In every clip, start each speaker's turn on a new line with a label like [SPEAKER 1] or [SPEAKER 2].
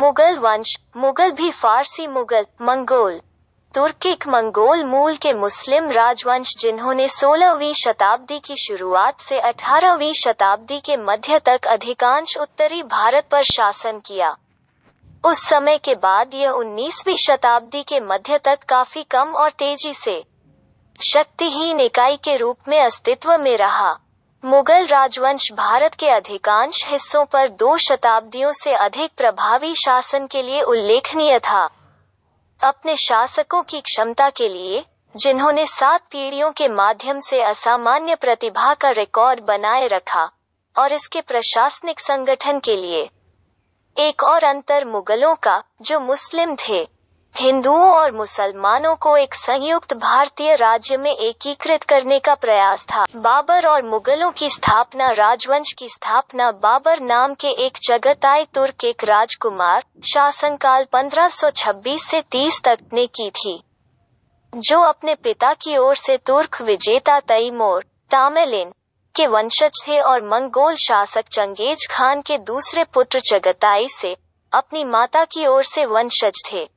[SPEAKER 1] मुगल वंश। मुगल भी फारसी Mughal, Mongol, Turkic Mongol मूल के मुस्लिम राजवंश जिन्होंने 16वीं शताब्दी की शुरुआत से 18वीं शताब्दी के मध्य तक अधिकांश उत्तरी भारत पर शासन किया। उस समय के बाद यह 19वीं शताब्दी के मध्य तक काफी कम और तेजी से शक्तिहीन इकाई के रूप में अस्तित्व में रहा। मुगल राजवंश भारत के अधिकांश हिस्सों पर 2 शताब्दियों से अधिक प्रभावी शासन के लिए उल्लेखनीय था। अपने शासकों की क्षमता के लिए, जिन्होंने 7 पीढ़ियों के माध्यम से असामान्य प्रतिभा का रिकॉर्ड बनाए रखा, और इसके प्रशासनिक संगठन के लिए। एक और अंतर मुगलों का, जो मुस्लिम थे, हिंदुओं और मुसलमानों को एक संयुक्त भारतीय राज्य में एकीकृत करने का प्रयास था। बाबर और मुगलों की स्थापना। राजवंश की स्थापना बाबर नाम के एक चगताई तुर्क एक राजकुमार, शासनकाल 1526 से 30 तक ने की थी, जो अपने पिता की ओर से तुर्क विजेता तैमूर तामेलिन के वंशज थे और मंगोल शासक चंगेज खान के दूसरे पुत्र चगताई से, अपनी माता की ओर से वंशज थे।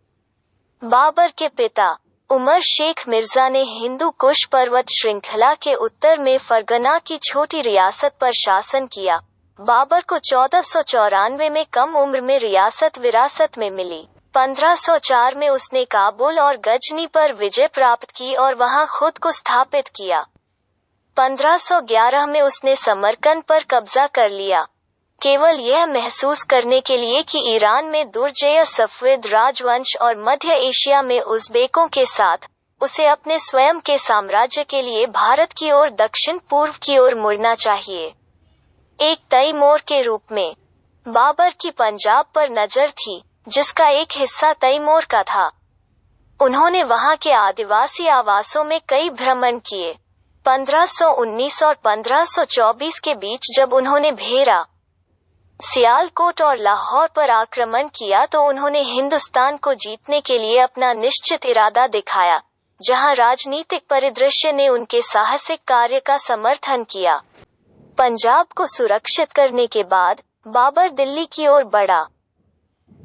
[SPEAKER 1] बाबर के पिता उमर शेख मिर्जा ने हिंदू कुश पर्वत श्रृंखला के उत्तर में फरगना की छोटी रियासत पर शासन किया। बाबर को 1494 में कम उम्र में रियासत विरासत में मिली। 1504 में उसने काबुल और गजनी पर विजय प्राप्त की और वहां खुद को स्थापित किया। 1511 में उसने समरकंद पर कब्जा कर लिया, केवल यह महसूस करने के लिए कि ईरान में दुर्जय सफविद राजवंश और मध्य एशिया में उज़्बेकों के साथ उसे अपने स्वयं के साम्राज्य के लिए भारत की ओर दक्षिण पूर्व की ओर मुड़ना चाहिए। एक तैमूर के रूप में बाबर की पंजाब पर नजर थी, जिसका एक हिस्सा तैमूर का था। उन्होंने वहां के आदिवासी आवासों में कई भ्रमण किए। 1519 और 1524 के बीच जब उन्होंने भेरा, सियालकोट और लाहौर पर आक्रमण किया तो उन्होंने हिंदुस्तान को जीतने के लिए अपना निश्चित इरादा दिखाया, जहां राजनीतिक परिदृश्य ने उनके साहसिक कार्य का समर्थन किया। पंजाब को सुरक्षित करने के बाद बाबर दिल्ली की ओर बढ़ा।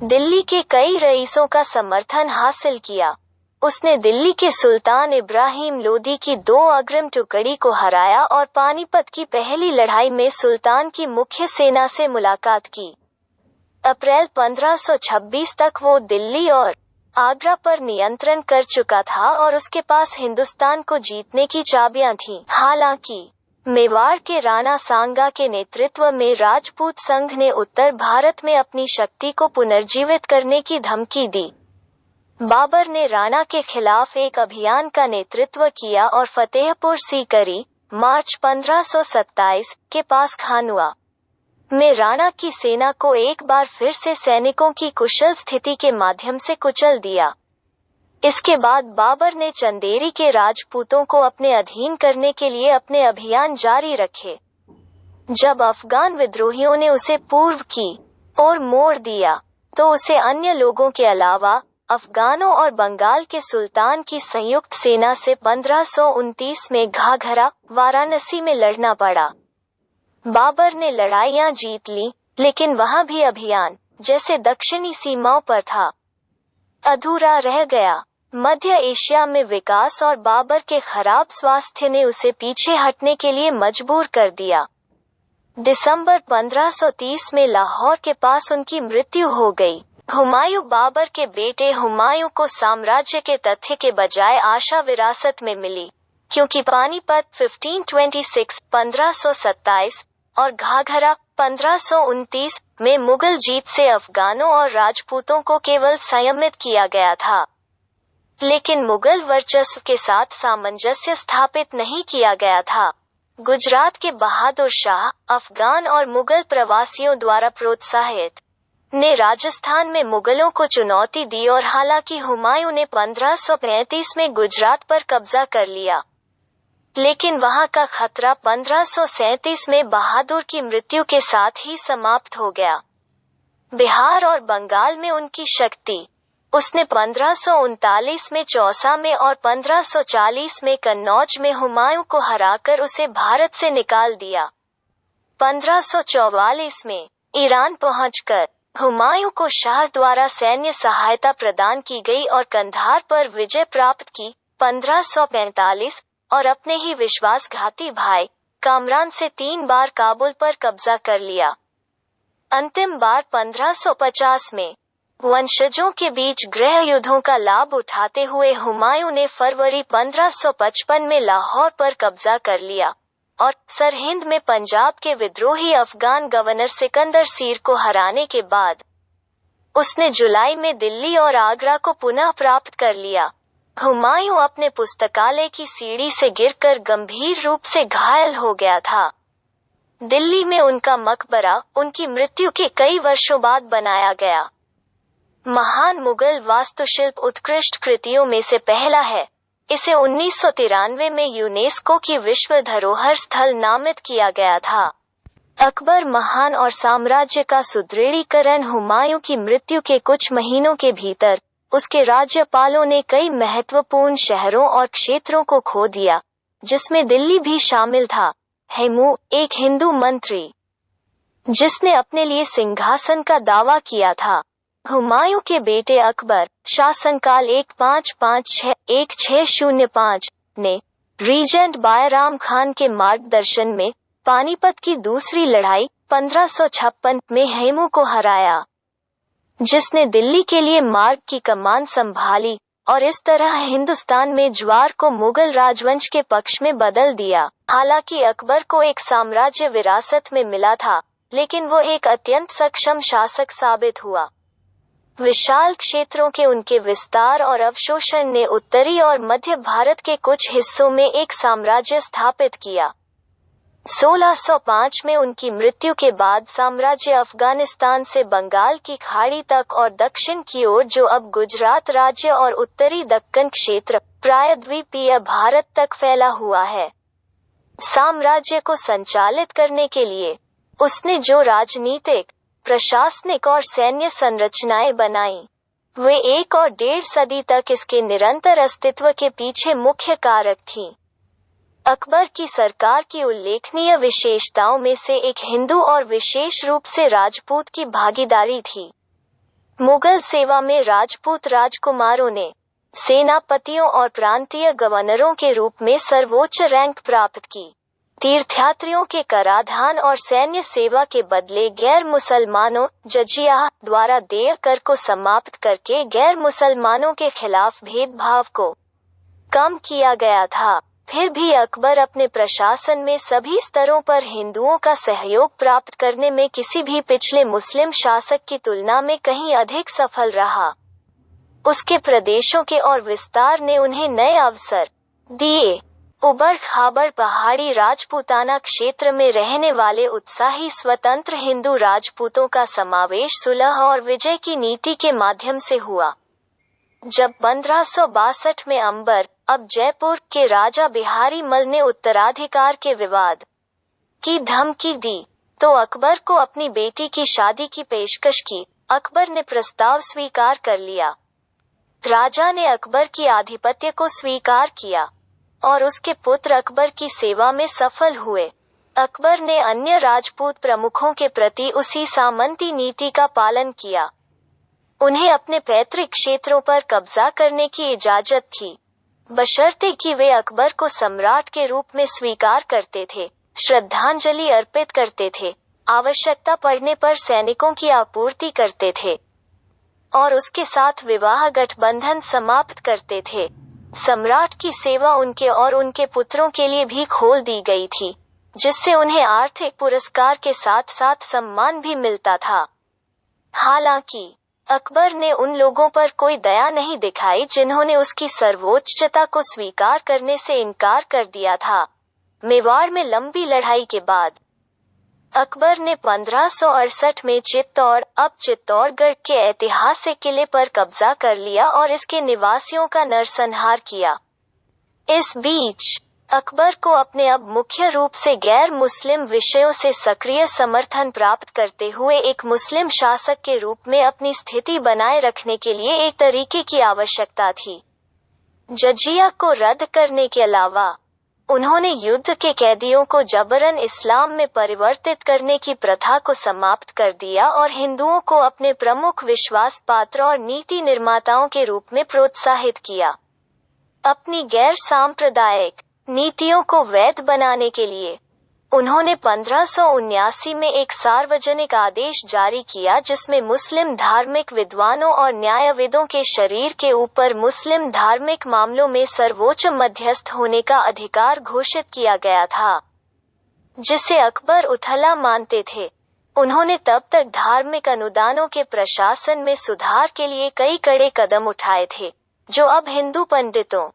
[SPEAKER 1] दिल्ली के कई रईसों का समर्थन हासिल किया। उसने दिल्ली के सुल्तान इब्राहिम लोदी की 2 अग्रिम टुकड़ी को हराया और पानीपत की पहली लड़ाई में सुल्तान की मुख्य सेना से मुलाकात की। अप्रैल 1526 तक वो दिल्ली और आगरा पर नियंत्रण कर चुका था और उसके पास हिंदुस्तान को जीतने की चाबियां थीं। हालांकि मेवाड़ के राणा सांगा के नेतृत्व में राजपूत संघ ने उत्तर भारत में अपनी शक्ति को पुनर्जीवित करने की धमकी दी। बाबर ने राणा के खिलाफ एक अभियान का नेतृत्व किया और फतेहपुर सीकरी, मार्च 1527 के पास खानुआ में राणा की सेना को एक बार फिर से सैनिकों की कुशल स्थिति के माध्यम से कुचल दिया। इसके बाद बाबर ने चंदेरी के राजपूतों को अपने अधीन करने के लिए अपने अभियान जारी रखे। जब अफगान विद्रोहियों ने उसे पूर्व की ओर मोड़ दिया, तो उसे अन्य लोगों के अलावा अफगानों और बंगाल के सुल्तान की संयुक्त सेना से 1529 में घाघरा, वाराणसी में लड़ना पड़ा। बाबर ने लड़ाइयां जीत ली, लेकिन वहां भी अभियान, जैसे दक्षिणी सीमाओं पर था, अधूरा रह गया। मध्य एशिया में विकास और बाबर के खराब स्वास्थ्य ने उसे पीछे हटने के लिए मजबूर कर दिया। दिसंबर 1530 में लाहौर के पास उनकी मृत्यु हो गई। हुमायूं बाबर के बेटे हुमायूं को साम्राज्य के तथ्य के बजाय आशा विरासत में मिली, क्योंकि पानीपत 1527 और घाघरा 1529 में मुगल जीत से अफगानों और राजपूतों को केवल संयमित किया गया था, लेकिन मुगल वर्चस्व के साथ सामंजस्य स्थापित नहीं किया गया था। गुजरात के बहादुर शाह, अफगान और मुगल प्रवासियों द्वारा प्रोत्साहित, ने राजस्थान में मुगलों को चुनौती दी और हालांकि हुमायूं ने 1535 में गुजरात पर कब्जा कर लिया, लेकिन वहां का खतरा 1537 में बहादुर की मृत्यु के साथ ही समाप्त हो गया। बिहार और बंगाल में उनकी शक्ति। उसने 1539 में चौसा में और 1540 में कन्नौज में हुमायूं को हराकर उसे भारत से निकाल दिया। 1544 में ईरान पहुंचकर हुमायूं को शाह द्वारा सैन्य सहायता प्रदान की गई और कंधार पर विजय प्राप्त की 1545 और अपने ही विश्वासघाती भाई कामरान से 3 बार काबुल पर कब्जा कर लिया। अंतिम बार 1550 में वंशजों के बीच गृह युद्धों का लाभ उठाते हुए हुमायूं ने फरवरी 1555 में लाहौर पर कब्जा कर लिया और सरहिंद में पंजाब के विद्रोही अफगान गवर्नर सिकंदर सीर को हराने के बाद उसने जुलाई में दिल्ली और आगरा को पुनः प्राप्त कर लिया। हुमायूं अपने पुस्तकालय की सीढ़ी से गिरकर गंभीर रूप से घायल हो गया था। दिल्ली में उनका मकबरा उनकी मृत्यु के कई वर्षों बाद बनाया गया। महान मुगल वास्तुशिल्प उत्कृष्ट कृतियों में से पहला है। इसे 1993 में यूनेस्को की विश्व धरोहर स्थल नामित किया गया था। अकबर महान और साम्राज्य का सुदृढ़ीकरण। हुमायूं की मृत्यु के कुछ महीनों के भीतर उसके राज्यपालों ने कई महत्वपूर्ण शहरों और क्षेत्रों को खो दिया, जिसमें दिल्ली भी शामिल था। हेमू, एक हिंदू मंत्री जिसने अपने लिए सिंहासन का दावा किया था। हुमायूं के बेटे अकबर शासनकाल 1556-1605 ने रीजेंट बायराम खान के मार्गदर्शन में पानीपत की दूसरी लड़ाई 1556 में हेमू को हराया, जिसने दिल्ली के लिए मार्ग की कमान संभाली और इस तरह हिंदुस्तान में ज्वार को मुगल राजवंश के पक्ष में बदल दिया। हालांकि अकबर को एक साम्राज्य विरासत में मिला था, लेकिन वो एक अत्यंत सक्षम शासक साबित हुआ। विशाल क्षेत्रों के उनके विस्तार और अवशोषण ने उत्तरी और मध्य भारत के कुछ हिस्सों में एक साम्राज्य स्थापित किया। 1605 में उनकी मृत्यु के बाद साम्राज्य अफगानिस्तान से बंगाल की खाड़ी तक और दक्षिण की ओर, जो अब गुजरात राज्य और उत्तरी दक्कन क्षेत्र प्रायद्वीपीय भारत तक फैला हुआ है। साम्राज्य को संचालित करने के लिए उसने जो राजनीतिक, प्रशासनिक और सैन्य संरचनाएं बनाई, वे 1 और 1.5 सदी तक इसके निरंतर अस्तित्व के पीछे मुख्य कारक थीं। अकबर की सरकार की उल्लेखनीय विशेषताओं में से एक हिंदू और विशेष रूप से राजपूत की भागीदारी थी। मुगल सेवा में राजपूत राजकुमारों ने सेनापतियों और प्रांतीय गवर्नरों के रूप में सर्वोच्च रैंक प्राप्त की। तीर्थयात्रियों के कराधान और सैन्य सेवा के बदले गैर मुसलमानों जजिया द्वारा देय कर को समाप्त करके गैर मुसलमानों के खिलाफ भेदभाव को कम किया गया था। फिर भी अकबर अपने प्रशासन में सभी स्तरों पर हिंदुओं का सहयोग प्राप्त करने में किसी भी पिछले मुस्लिम शासक की तुलना में कहीं अधिक सफल रहा। उसके प्रदेशों के और विस्तार ने उन्हें नए अवसर दिए। उबड़-खाबड़ पहाड़ी राजपूताना क्षेत्र में रहने वाले उत्साही स्वतंत्र हिंदू राजपूतों का समावेश सुलह और विजय की नीति के माध्यम से हुआ। जब 1562 में अंबर, अब जयपुर के राजा बिहारी मल ने उत्तराधिकार के विवाद की धमकी दी, तो अकबर को अपनी बेटी की शादी की पेशकश की। अकबर ने प्रस्ताव स्वीकार कर लिया। राजा ने अकबर की आधिपत्य को स्वीकार किया और उसके पुत्र अकबर की सेवा में सफल हुए। अकबर ने अन्य राजपूत प्रमुखों के प्रति उसी सामंती नीति का पालन किया। उन्हें अपने पैतृक क्षेत्रों पर कब्जा करने की इजाजत थी, बशर्ते कि वे अकबर को सम्राट के रूप में स्वीकार करते थे, श्रद्धांजलि अर्पित करते थे, आवश्यकता पड़ने पर सैनिकों की आपूर्ति करते थे और उसके साथ विवाह गठबंधन समाप्त करते थे। सम्राट की सेवा उनके और उनके पुत्रों के लिए भी खोल दी गई थी, जिससे उन्हें आर्थिक पुरस्कार के साथ साथ सम्मान भी मिलता था। हालांकि अकबर ने उन लोगों पर कोई दया नहीं दिखाई जिन्होंने उसकी सर्वोच्चता को स्वीकार करने से इनकार कर दिया था। मेवाड़ में लंबी लड़ाई के बाद अकबर ने 1568 में चित्तौड़, अब चित्तौड़गढ़ के ऐतिहासिक किले पर कब्जा कर लिया और इसके निवासियों का नरसंहार किया। इस बीच अकबर को अपने अब मुख्य रूप से गैर मुस्लिम विषयों से सक्रिय समर्थन प्राप्त करते हुए एक मुस्लिम शासक के रूप में अपनी स्थिति बनाए रखने के लिए एक तरीके की आवश्यकता थी। जजिया को रद्द करने के अलावा उन्होंने युद्ध के कैदियों को जबरन इस्लाम में परिवर्तित करने की प्रथा को समाप्त कर दिया और हिंदुओं को अपने प्रमुख विश्वास पात्र और नीति निर्माताओं के रूप में प्रोत्साहित किया। अपनी गैर सांप्रदायिक नीतियों को वैध बनाने के लिए उन्होंने 1579 में एक सार्वजनिक आदेश जारी किया जिसमें मुस्लिम धार्मिक विद्वानों और न्यायविदों के शरीर के ऊपर मुस्लिम धार्मिक मामलों में सर्वोच्च मध्यस्थ होने का अधिकार घोषित किया गया था, जिसे अकबर उथला मानते थे। उन्होंने तब तक धार्मिक अनुदानों के प्रशासन में सुधार के लिए कई कड़े कदम उठाए थे, जो अब हिंदू पंडितों,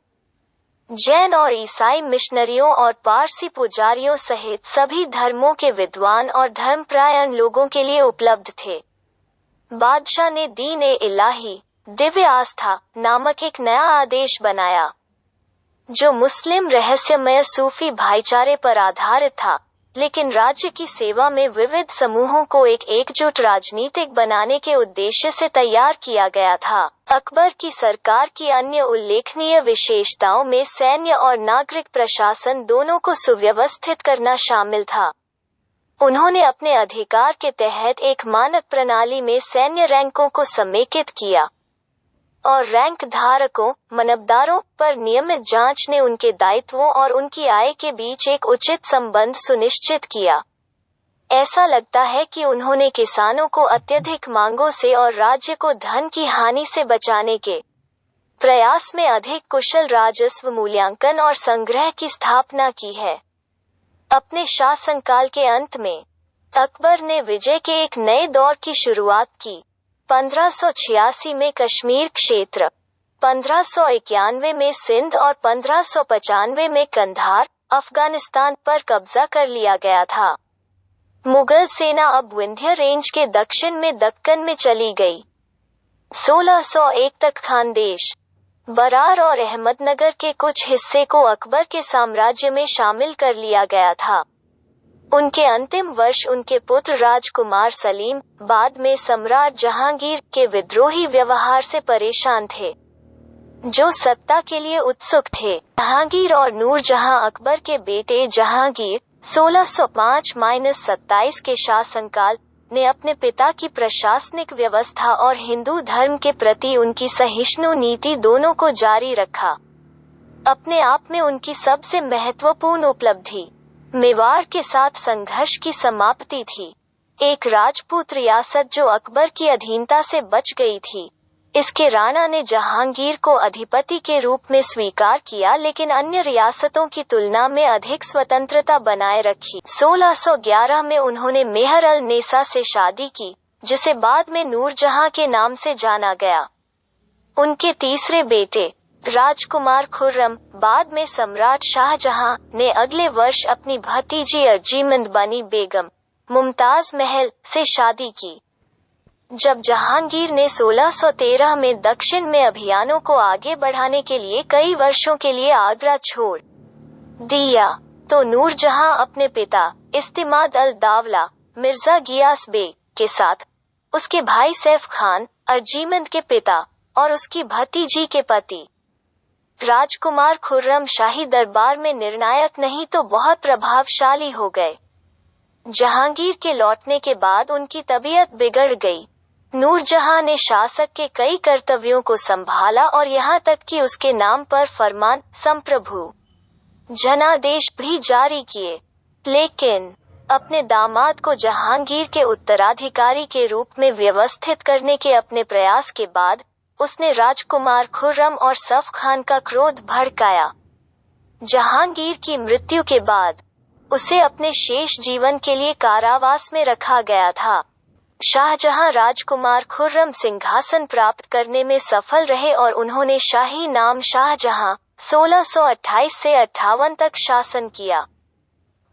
[SPEAKER 1] जैन और ईसाई मिशनरियों और पारसी पुजारियों सहित सभी धर्मों के विद्वान और धर्मपरायण लोगों के लिए उपलब्ध थे। बादशाह ने दीन-ए-इलाही, दिव्य आस्था नामक एक नया आदेश बनाया, जो मुस्लिम रहस्यमय सूफी भाईचारे पर आधारित था, लेकिन राज्य की सेवा में विविध समूहों को एक एकजुट राजनीतिक बनाने के उद्देश्य से तैयार किया गया था। अकबर की सरकार की अन्य उल्लेखनीय विशेषताओं में सैन्य और नागरिक प्रशासन दोनों को सुव्यवस्थित करना शामिल था। उन्होंने अपने अधिकार के तहत एक मानक प्रणाली में सैन्य रैंकों को समेकित किया और रैंक धारकों, मनबदारों पर नियमित जांच ने उनके दायित्वों और उनकी आय के बीच एक उचित संबंध सुनिश्चित किया। ऐसा लगता है कि उन्होंने किसानों को अत्यधिक मांगों से और राज्य को धन की हानि से बचाने के प्रयास में अधिक कुशल राजस्व मूल्यांकन और संग्रह की स्थापना की है। अपने शासनकाल के अंत में अकबर ने विजय के एक नए दौर की शुरुआत की। 1586 में कश्मीर क्षेत्र, 1591 में सिंध और 1595 में कंधार, अफगानिस्तान पर कब्जा कर लिया गया था। मुगल सेना अब विंध्य रेंज के दक्षिण में दक्कन में चली गई। 1601 तक खानदेश, बरार और अहमदनगर के कुछ हिस्से को अकबर के साम्राज्य में शामिल कर लिया गया था। उनके अंतिम वर्ष उनके पुत्र राजकुमार सलीम, बाद में सम्राट जहांगीर, के विद्रोही व्यवहार से परेशान थे, जो सत्ता के लिए उत्सुक थे। जहांगीर और नूरजहां अकबर के बेटे जहांगीर 1605-27 के शासनकाल ने अपने पिता की प्रशासनिक व्यवस्था और हिंदू धर्म के प्रति उनकी सहिष्णु नीति दोनों को जारी रखा। अपने आप में उनकी सबसे महत्वपूर्ण उपलब्धि मेवाड़ के साथ संघर्ष की समाप्ति थी, एक राजपूत रियासत जो अकबर की अधीनता से बच गई थी। इसके राणा ने जहांगीर को अधिपति के रूप में स्वीकार किया, लेकिन अन्य रियासतों की तुलना में अधिक स्वतंत्रता बनाए रखी। 1611 में उन्होंने मेहर अल नेसा से शादी की, जिसे बाद में नूरजहां के नाम से जाना गया। उनके तीसरे बेटे राजकुमार खुर्रम, बाद में सम्राट शाहजहां, ने अगले वर्ष अपनी भतीजी अर्जीमंद बनी बेगम मुमताज महल से शादी की। जब जहांगीर ने 1613 में दक्षिण में अभियानों को आगे बढ़ाने के लिए कई वर्षों के लिए आगरा छोड़ दिया, तो नूरजहां अपने पिता इस्तिमाद अल दावला मिर्जा गियास बेग के साथ उसके भाई सैफ खान, अर्जीमंद के पिता, और उसकी भतीजी के पति राजकुमार खुर्रम शाही दरबार में निर्णायक नहीं तो बहुत प्रभावशाली हो गए। जहांगीर के लौटने के बाद उनकी तबीयत बिगड़ गई। नूरजहां ने शासक के कई कर्तव्यों को संभाला और यहाँ तक कि उसके नाम पर फरमान, संप्रभु, जनादेश भी जारी किए। लेकिन अपने दामाद को जहांगीर के उत्तराधिकारी के रूप में व्यवस्थित करने के अपने प्रयास के बाद उसने राजकुमार खुर्रम और सफ खान का क्रोध भड़काया। जहांगीर की मृत्यु के बाद उसे अपने शेष जीवन के लिए कारावास में रखा गया था। शाहजहां राजकुमार खुर्रम सिंहासन प्राप्त करने में सफल रहे और उन्होंने शाही नाम शाहजहां 1628 से 58 तक शासन किया।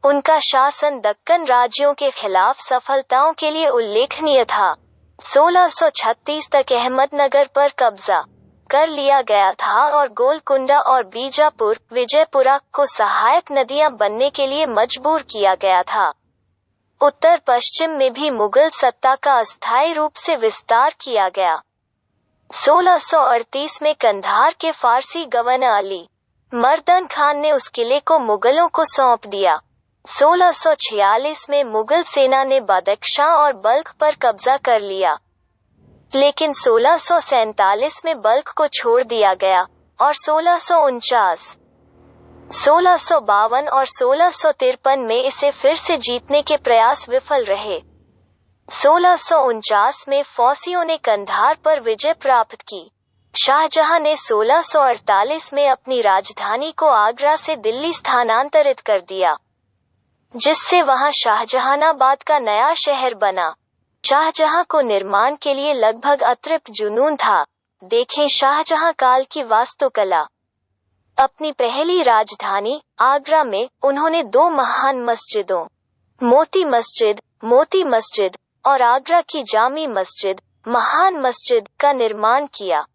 [SPEAKER 1] उनका शासन दक्कन राज्यों के खिलाफ सफलताओं के लिए उल्लेखनीय था। 1636 तक अहमदनगर पर कब्जा कर लिया गया था और गोलकुंडा और बीजापुर, विजयपुरा को सहायक नदियां बनने के लिए मजबूर किया गया था। उत्तर पश्चिम में भी मुगल सत्ता का अस्थायी रूप से विस्तार किया गया। 1638 में कंधार के फारसी गवर्नर अली मर्दन खान ने उस किले को मुगलों को सौंप दिया। 1646 में मुगल सेना ने बदख्शां और बल्ख पर कब्जा कर लिया, लेकिन 1647 में बल्ख को छोड़ दिया गया और 1649, 1652 और 1653 में इसे फिर से जीतने के प्रयास विफल रहे। 1649 में फौसियों ने कंधार पर विजय प्राप्त की। शाहजहां ने 1648 में अपनी राजधानी को आगरा से दिल्ली स्थानांतरित कर दिया, जिससे वहां शाहजहानाबाद का नया शहर बना। शाहजहां को निर्माण के लिए लगभग अतृप्त जुनून था। देखें शाहजहां काल की वास्तुकला। अपनी पहली राजधानी आगरा में उन्होंने दो महान मस्जिदों, मोती मस्जिद और आगरा की जामी मस्जिद, महान मस्जिद का निर्माण किया।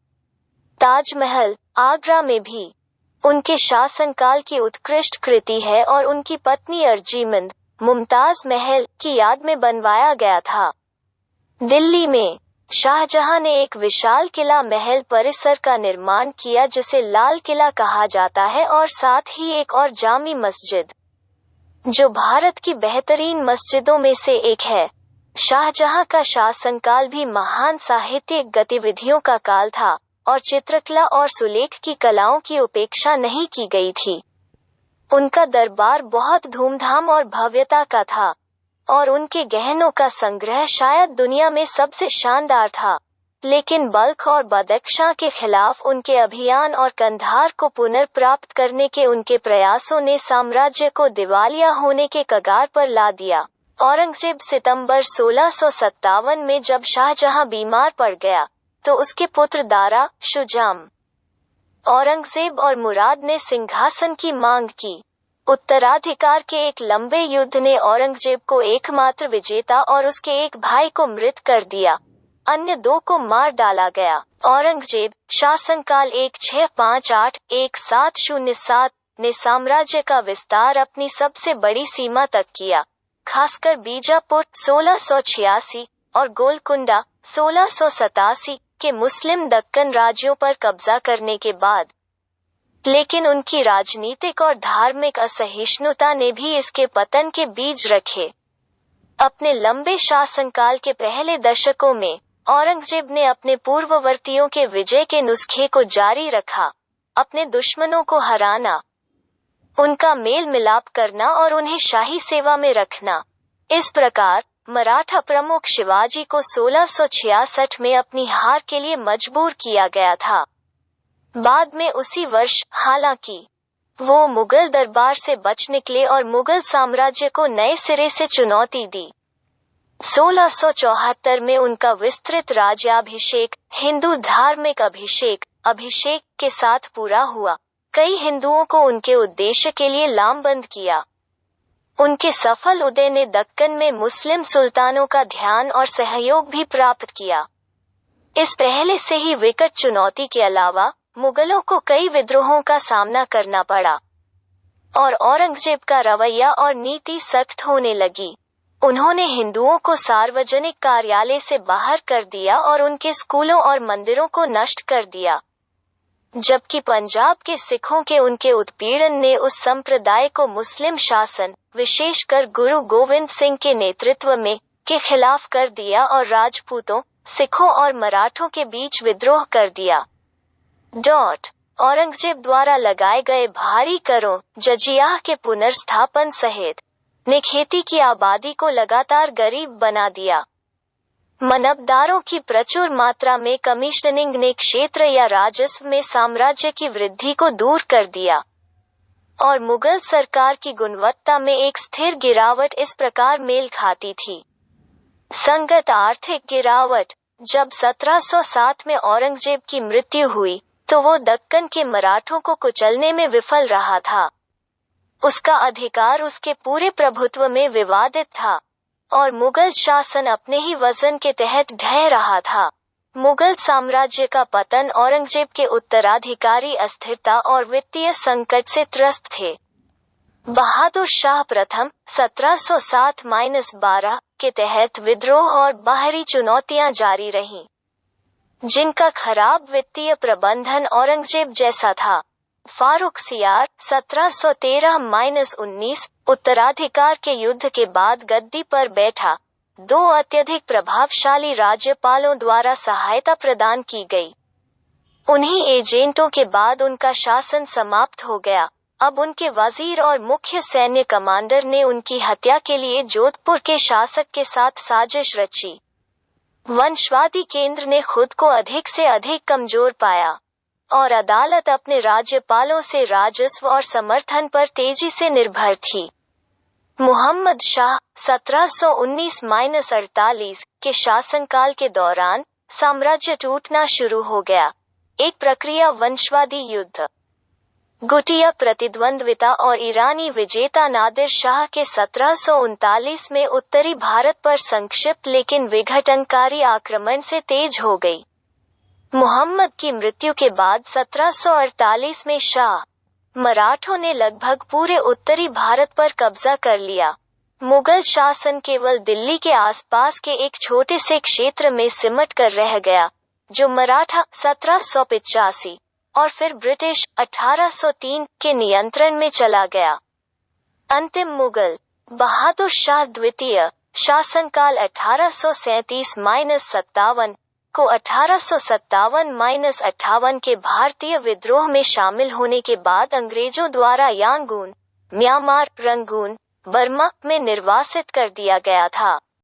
[SPEAKER 1] ताजमहल आगरा में भी उनके शासनकाल की उत्कृष्ट कृति है और उनकी पत्नी अर्जुमंद मुमताज महल की याद में बनवाया गया था। दिल्ली में शाहजहां ने एक विशाल किला महल परिसर का निर्माण किया जिसे लाल किला कहा जाता है, और साथ ही एक और जामी मस्जिद, जो भारत की बेहतरीन मस्जिदों में से एक है। शाहजहां का शासनकाल भी महान साहित्यिक गतिविधियों का काल था और चित्रकला और सुलेख की कलाओं की उपेक्षा नहीं की गई थी। उनका दरबार बहुत धूमधाम और भव्यता का था और उनके गहनों का संग्रह शायद दुनिया में सबसे शानदार था। लेकिन बल्ख और बदख्शां के खिलाफ उनके अभियान और कंधार को पुनर्प्राप्त करने के उनके प्रयासों ने साम्राज्य को दिवालिया होने के कगार पर ला दिया। औरंगजेब सितंबर 1657 में जब शाहजहां बीमार पड़ गया तो उसके पुत्र दारा शुजाम, औरंगजेब और मुराद ने सिंहासन की मांग की। उत्तराधिकार के एक लंबे युद्ध ने औरंगजेब को एकमात्र विजेता और उसके एक भाई को मृत कर दिया, अन्य दो को मार डाला गया। औरंगजेब शासनकाल 1658-1707 ने साम्राज्य का विस्तार अपनी सबसे बड़ी सीमा तक किया, खासकर बीजापुर 1686 और गोलकुंडा 1687 के मुस्लिम दक्कन राज्यों पर कब्जा करने के बाद। लेकिन उनकी राजनीतिक और धार्मिक असहिष्णुता ने भी इसके पतन के बीज रखे। अपने लंबे शासनकाल के पहले दशकों में औरंगजेब ने अपने पूर्ववर्तियों के विजय के नुस्खे को जारी रखा, अपने दुश्मनों को हराना, उनका मेल मिलाप करना और उन्हें शाही सेवा में रखना। इस प्रकार मराठा प्रमुख शिवाजी को 1666 में अपनी हार के लिए मजबूर किया गया था। बाद में उसी वर्ष हालांकि वो मुगल दरबार से बच निकले और मुगल साम्राज्य को नए सिरे से चुनौती दी। 1674 में उनका विस्तृत राज्याभिषेक हिंदू धार्मिक अभिषेक के साथ पूरा हुआ। कई हिंदुओं को उनके उद्देश्य के लिए लामबंद किया। उनके सफल उदय ने दक्कन में मुस्लिम सुल्तानों का ध्यान और सहयोग भी प्राप्त किया। इस पहले से ही विकट चुनौती के अलावा मुगलों को कई विद्रोहों का सामना करना पड़ा और औरंगजेब का रवैया और नीति सख्त होने लगी। उन्होंने हिंदुओं को सार्वजनिक कार्यालय से बाहर कर दिया और उनके स्कूलों और मंदिरों को नष्ट कर दिया, जबकि पंजाब के सिखों के उनके उत्पीड़न ने उस संप्रदाय को मुस्लिम शासन, विशेषकर गुरु गोविंद सिंह के नेतृत्व में, के खिलाफ कर दिया और राजपूतों, सिखों और मराठों के बीच विद्रोह कर दिया। औरंगजेब द्वारा लगाए गए भारी करों, जजिया के पुनर्स्थापन सहित ने खेती की आबादी को लगातार गरीब बना दिया। मनबदारों की प्रचुर मात्रा में कमीशनिंग ने क्षेत्र या राजस्व में साम्राज्य की वृद्धि को दूर कर दिया और मुगल सरकार की गुणवत्ता में एक स्थिर गिरावट इस प्रकार मेल खाती थी। संगत आर्थिक गिरावट। जब 1707 में औरंगजेब की मृत्यु हुई तो वो दक्कन के मराठों को कुचलने में विफल रहा था। उसका अधिकार उसके पूरे प्रभुत्व में विवादित था और मुगल शासन अपने ही वजन के तहत ढह रहा था। मुगल साम्राज्य का पतन औरंगजेब के उत्तराधिकारी अस्थिरता और वित्तीय संकट से त्रस्त थे। बहादुर शाह प्रथम 1707-12 के तहत विद्रोह और बाहरी चुनौतियां जारी रहीं, जिनका खराब वित्तीय प्रबंधन औरंगजेब जैसा था फारुखसियार 1713-19 उत्तराधिकार के युद्ध के बाद गद्दी पर बैठा। 2 अत्यधिक प्रभावशाली राज्यपालों द्वारा सहायता प्रदान की गई। उन्हीं एजेंटों के बाद उनका शासन समाप्त हो गया। अब उनके वजीर और मुख्य सैन्य कमांडर ने उनकी हत्या के लिए जोधपुर के शासक के साथ साजिश रची। वंशवादी केंद्र ने खुद को अधिक से अधिक कमजोर पाया और अदालत अपने राज्यपालों से राजस्व और समर्थन पर तेजी से निर्भर थी। मुहम्मद शाह 1719-48 के शासनकाल के दौरान साम्राज्य टूटना शुरू हो गया। एक प्रक्रिया वंशवादी युद्ध, गुटिया प्रतिद्वंद्विता और ईरानी विजेता नादिर शाह के 1739 में उत्तरी भारत पर संक्षिप्त लेकिन विघटनकारी आक्रमण से तेज हो गई। मुहम्मद की मृत्यु के बाद 1748 में शाह मराठों ने लगभग पूरे उत्तरी भारत पर कब्जा कर लिया। मुगल शासन केवल दिल्ली के आसपास के एक छोटे से क्षेत्र में सिमट कर रह गया, जो मराठा 1785 और फिर ब्रिटिश 1803 के नियंत्रण में चला गया। अंतिम मुगल बहादुर शाह द्वितीय शासनकाल 1837-57 को 1857-58 के भारतीय विद्रोह में शामिल होने के बाद अंग्रेजों द्वारा यांगून, म्यांमार, रंगून, बर्मा में निर्वासित कर दिया गया था।